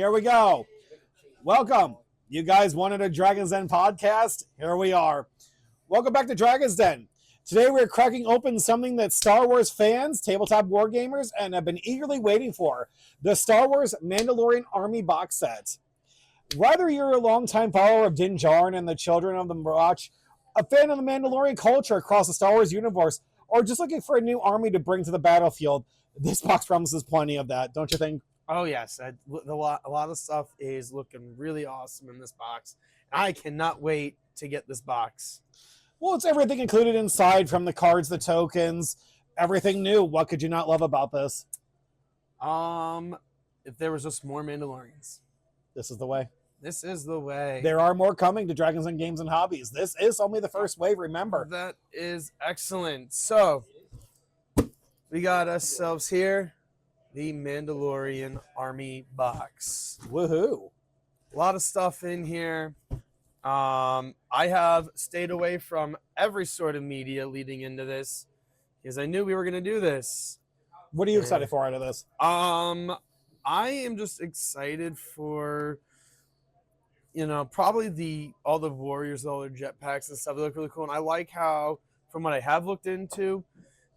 Here we go. Welcome. You guys wanted a Dragon's Den podcast? Here we are. Welcome back to Dragon's Den. Today we're cracking open something that Star Wars fans, tabletop wargamers, and have been eagerly waiting for. The Star Wars Mandalorian Army box set. Whether you're a longtime follower of Din Djarin and the Children of the Watch, a fan of the Mandalorian culture across the Star Wars universe, or just looking for a new army to bring to the battlefield, this box promises plenty of that, don't you think? Oh, yes. A lot of stuff is looking really awesome in this box. I cannot wait to get this box. Well, it's everything included inside, from the cards, the tokens, everything new. What could you not love about this? If there was just more Mandalorians. This is the way. This is the way. There are more coming to Dragons and Games and Hobbies. This is only the first wave, remember. That is excellent. So, we got ourselves here the Mandalorian Army box. Woohoo. A lot of stuff in here. I have stayed away from every sort of media leading into this because I knew we were going to do this. What are you excited for out of this? I am just excited for, probably all the warriors, all their jetpacks and stuff. They look really cool. And I like how, from what I have looked into,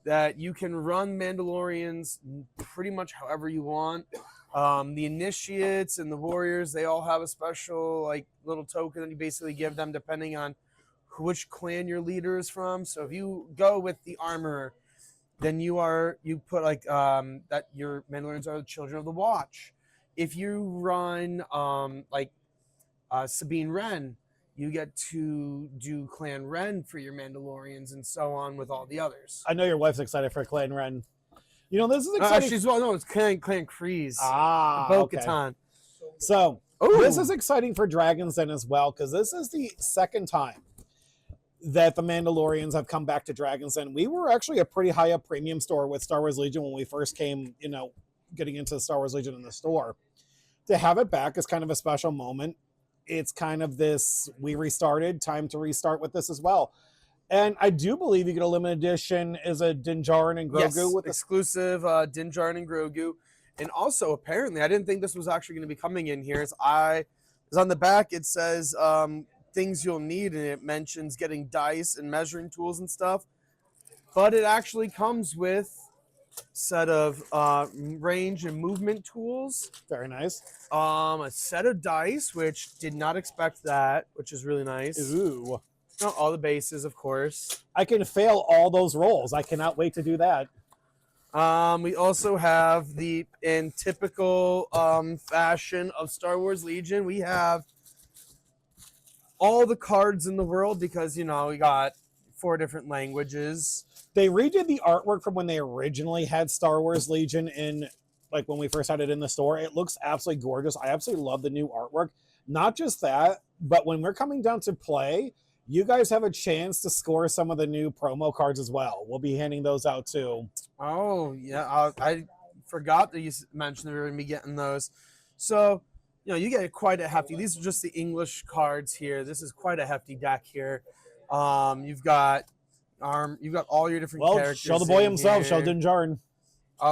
that you can run Mandalorians pretty much however you want. The initiates and the warriors, they all have a special little token that you basically give them depending on which clan your leader is from. So if you go with the armorer, then you put that your Mandalorians are the Children of the Watch. If you run Sabine Wren, you get to do Clan Wren for your Mandalorians and so on with all the others. I know your wife's excited for Clan Wren. This is exciting. It's Clan Kryze. Bo-Katan. Okay. So, this is exciting for Dragon's Den as well, because this is the second time that the Mandalorians have come back to Dragon's Den. We were actually a pretty high up premium store with Star Wars Legion when we first came, getting into Star Wars Legion in the store. To have it back is kind of a special moment. It's kind of this, we restarted, time to restart with this as well. And I do believe you get a limited edition is a Din Djarin and Grogu. Yes, with exclusive Din Djarin and Grogu. And also, apparently, I didn't think this was actually going to be coming in here. Is on the back, it says things you'll need, and it mentions getting dice and measuring tools and stuff. But it actually comes with a set of range and movement tools. Very nice. A set of dice, which did not expect that, which is really nice. Ooh. All the bases, of course. I can fail all those rolls. I cannot wait to do that. We also have in typical fashion of Star Wars Legion, we have all the cards in the world because, we got 4 different languages. They redid the artwork from when they originally had Star Wars Legion in, when we first had it in the store. It looks absolutely gorgeous. I absolutely love the new artwork. Not just that, but when we're coming down to play, you guys have a chance to score some of the new promo cards as well. We'll be handing those out too. Oh, yeah. I forgot that you mentioned we were going to be getting those. So, you get quite a hefty. These are just the English cards here. This is quite a hefty deck here. You've got all your different characters. Show the boy himself. Show Din Djarin.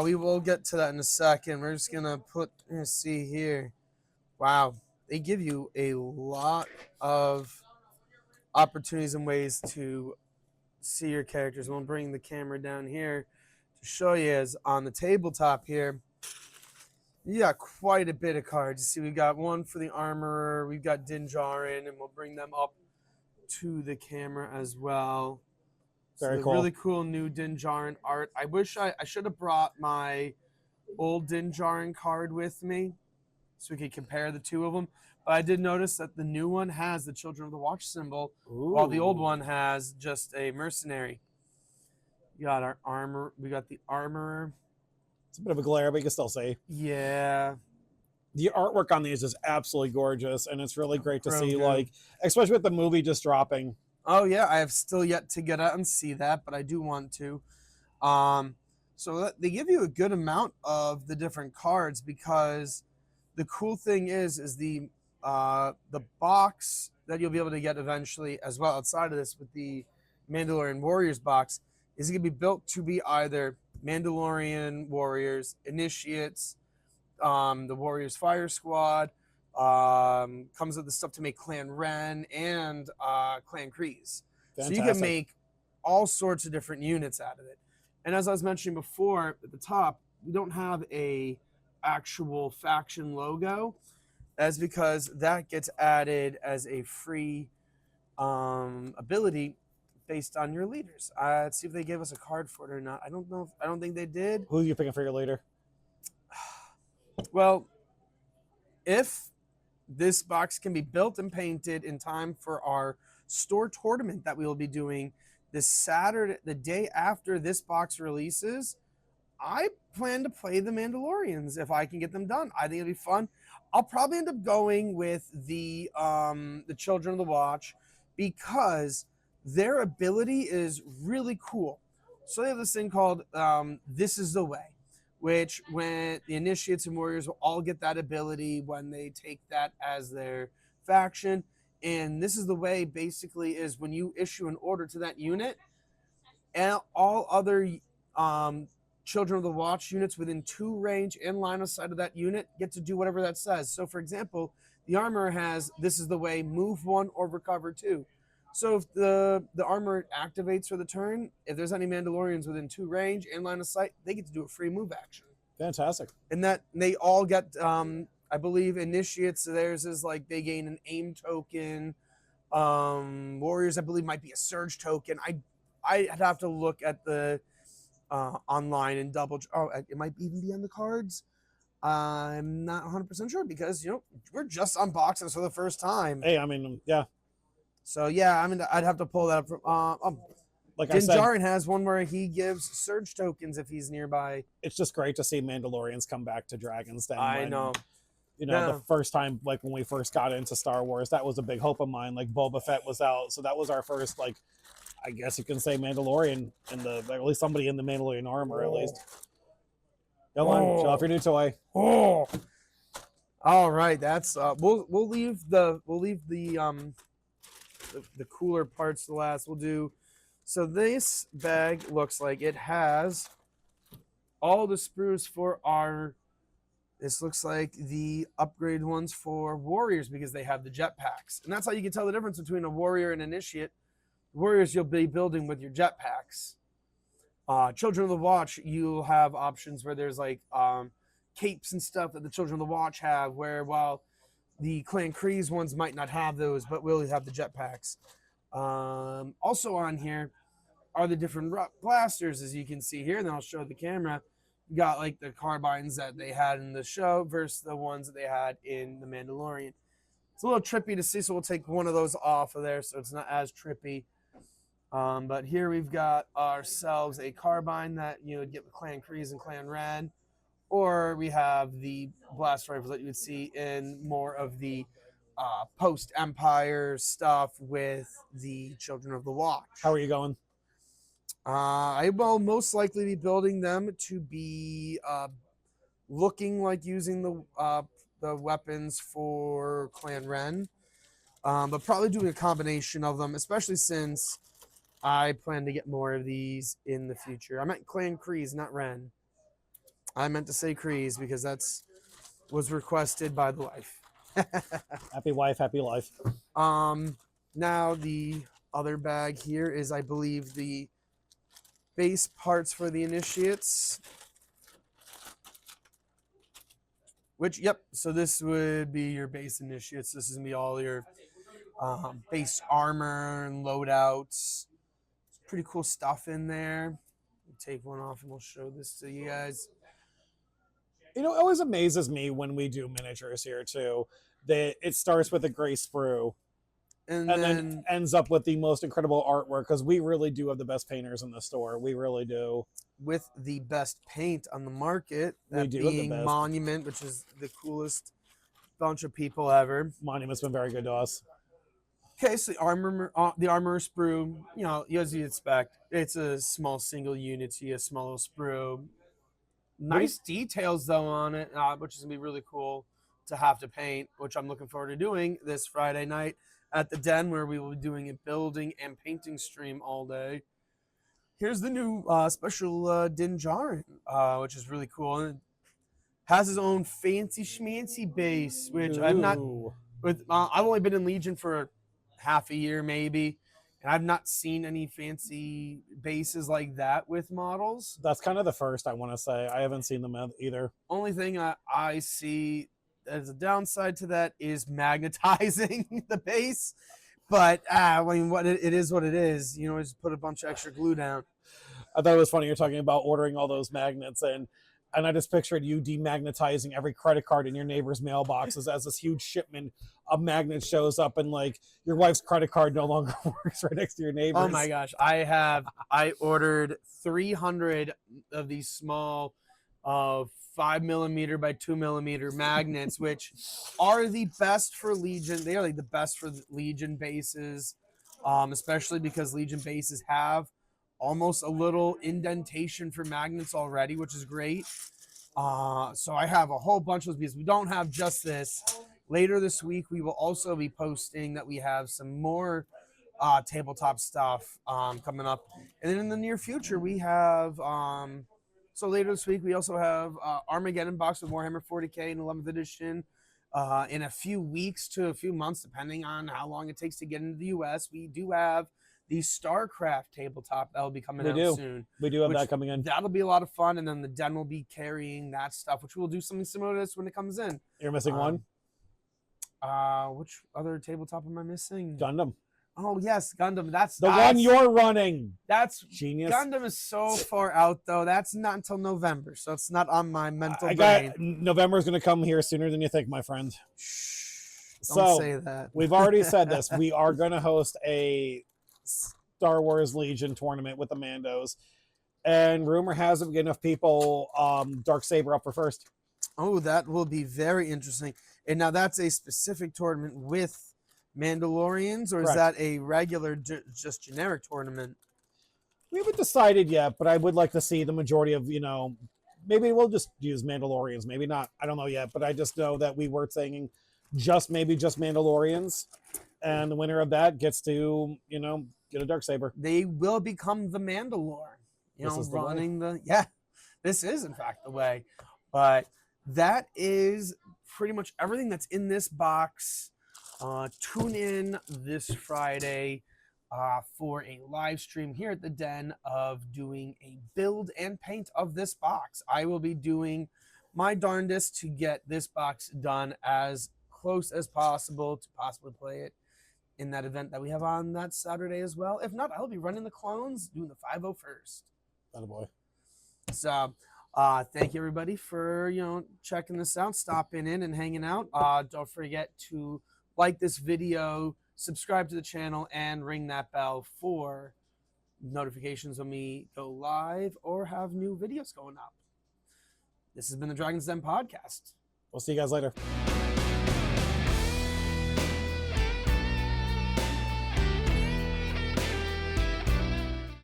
We will get to that in a second. We're just going to see here. Wow. They give you a lot of opportunities and ways to see your characters. We'll bring the camera down here to show you as on the tabletop here. You got quite a bit of cards. You see, we've got one for the armorer. We've got Din Djarin, and we'll bring them up to the camera as well. Very cool. Really cool new Din Djarin art. I wish I should have brought my old Din Djarin card with me so we could compare the two of them. But I did notice that the new one has the Children of the Watch symbol, while the old one has just a mercenary. You got our armor. We got the armorer. It's a bit of a glare, but you can still see. Yeah. The artwork on these is absolutely gorgeous, and it's really great to see, especially with the movie just dropping. Oh, yeah. I have still yet to get out and see that, but I do want to. So they give you a good amount of the different cards because the cool thing is the box that you'll be able to get eventually as well outside of this with the Mandalorian Warriors box is going to be built to be either Mandalorian Warriors, Initiates, the Warriors Fire Squad. Comes with the stuff to make Clan Ren and Clan Kreese. So you can make all sorts of different units out of it. And as I was mentioning before at the top, we don't have a actual faction logo. That's because that gets added as a free ability based on your leaders. Let's see if they gave us a card for it or not. I don't know. I don't think they did. Who are you picking for your leader? Well, if this box can be built and painted in time for our store tournament that we will be doing this Saturday, the day after this box releases, I plan to play the Mandalorians if I can get them done. I think it'll be fun. I'll probably end up going with the Children of the Watch because their ability is really cool. So they have this thing called This is the Way, which when the Initiates and Warriors will all get that ability when they take that as their faction. And This is the Way basically is when you issue an order to that unit, and all other Children of the Watch units within 2 range and line of sight of that unit get to do whatever that says. So, for example, the armor has This is the Way, move 1 or recover 2. So if the armor activates for the turn, if there's any Mandalorians within 2 range and line of sight, they get to do a free move action. Fantastic. And that they all get, I believe, Initiates, theirs is like they gain an aim token. Warriors, I believe, might be a surge token. I'd have to look at the online and double. Oh, it might even be on the cards. I'm not 100% sure because we're just unboxing for the first time. Hey, I mean, yeah. So yeah, I mean, I'd have to pull that up from. Like Din I said, Djarin has one where he gives surge tokens if he's nearby. it's just great to see Mandalorians come back to Dragon's Den. I know. The first time, like when we first got into Star Wars, that was a big hope of mine. Like Boba Fett was out, so that was our first, like, I guess you can say Mandalorian at least somebody in the Mandalorian armor, at least. Come on, show off your new toy. Oh, all right. That's we'll leave the cooler parts to last. We'll do. So this bag looks like it has all the sprues for our. This looks like the upgrade ones for warriors because they have the jetpacks, and that's how you can tell the difference between a warrior and an initiate. Warriors you'll be building with your jetpacks. Children of the Watch, you'll have options where there's like capes and stuff that the Children of the Watch have, where while the Clan Kreese ones might not have those, but will have the jetpacks. Also on here are the different blasters, as you can see here, and then I'll show the camera. You got like the carbines that they had in the show versus the ones that they had in the Mandalorian. It's a little trippy to see, so we'll take one of those off of there so it's not as trippy. But here we've got ourselves a carbine that you would get with Clan Kreese and Clan Ren, or we have the blast rifles that you would see in more of the post-Empire stuff with the Children of the Watch. How are you going? I will most likely be building them to be looking like using the weapons for Clan Ren, but probably doing a combination of them, especially since I plan to get more of these in the future. I meant Clan Kreese, not Ren. I meant to say Kreese because was requested by the wife. Happy wife, happy life. Now the other bag here is, I believe, the base parts for the initiates. Which, yep, so this would be your base initiates. This is going to be all your base armor and loadouts. Pretty cool stuff in there. We'll take one off and we'll show this to you guys. It always amazes me when we do miniatures here, too, that it starts with a gray sprue and then ends up with the most incredible artwork, because we really do have the best painters in the store. We really do. With the best paint on the market, that we do being have the best. Monument, which is the coolest bunch of people ever. Monument's been very good to us. Okay, so the armor sprue, as you'd expect, it's a small single unit, a small little sprue. Nice details though on it, which is gonna be really cool to have to paint, which I'm looking forward to doing this Friday night at the Den, where we will be doing a building and painting stream all day. Here's the new special Din Djarin, which is really cool. And has his own fancy schmancy base, which I've not. I've only been in Legion for half a year, maybe, and I've not seen any fancy bases like that with models. That's kind of the first, I want to say. I haven't seen them either. Only thing I see as a downside to that is magnetizing the base. But I mean, it is what it is. You know, just put a bunch of extra glue down. I thought it was funny you're talking about ordering all those magnets, and I just pictured you demagnetizing every credit card in your neighbor's mailboxes as this huge shipment of magnets shows up, and like your wife's credit card no longer works right next to your neighbor's. Oh my gosh, I ordered 300 of these small 5mm by 2mm magnets, which are the best for Legion. They are like the best for Legion bases, especially because Legion bases have almost a little indentation for magnets already, which is great. So I have a whole bunch of those pieces. We don't have just this. Later this week, we will also be posting that we have some more tabletop stuff coming up. And then in the near future, we have... So later this week, we also have Armageddon box with Warhammer 40K in 11th edition. In a few weeks to a few months, depending on how long it takes to get into the U.S., we do have the StarCraft tabletop that will be coming out soon. We do have that coming in. That'll be a lot of fun, and then the Den will be carrying that stuff, which we'll do something similar to this when it comes in. You're missing one? Which other tabletop am I missing? Gundam. Oh, yes, Gundam. That's the one you're running. That's genius. Gundam is so far out, though. That's not until November, so it's not on my mental brain. November is going to come here sooner than you think, my friend. Don't say that. We've already said this. We are going to host a Star Wars Legion tournament with the Mandos, and rumor has it we get enough people Darksaber up for first. Oh, that will be very interesting. And now that's a specific tournament with Mandalorians, or is that a regular, just generic tournament? We haven't decided yet, but I would like to see the majority of, maybe we'll just use Mandalorians, maybe not. I don't know yet, but I just know that we were saying just Mandalorians, and the winner of that gets to, get a Darksaber. They will become the Mandalore, running the this is in fact the way. But that is pretty much everything that's in this box. Tune in this Friday for a live stream here at the Den of doing a build and paint of this box. I will be doing my darndest to get this box done as close as possible to possibly play it in that event that we have on that Saturday as well. If not, I'll be running the clones, doing the 501st. Attaboy. So thank you everybody for checking this out, stopping in and hanging out. Don't forget to like this video, subscribe to the channel, and ring that bell for notifications when we go live or have new videos going up. This has been the Dragon's Den podcast. We'll see you guys later.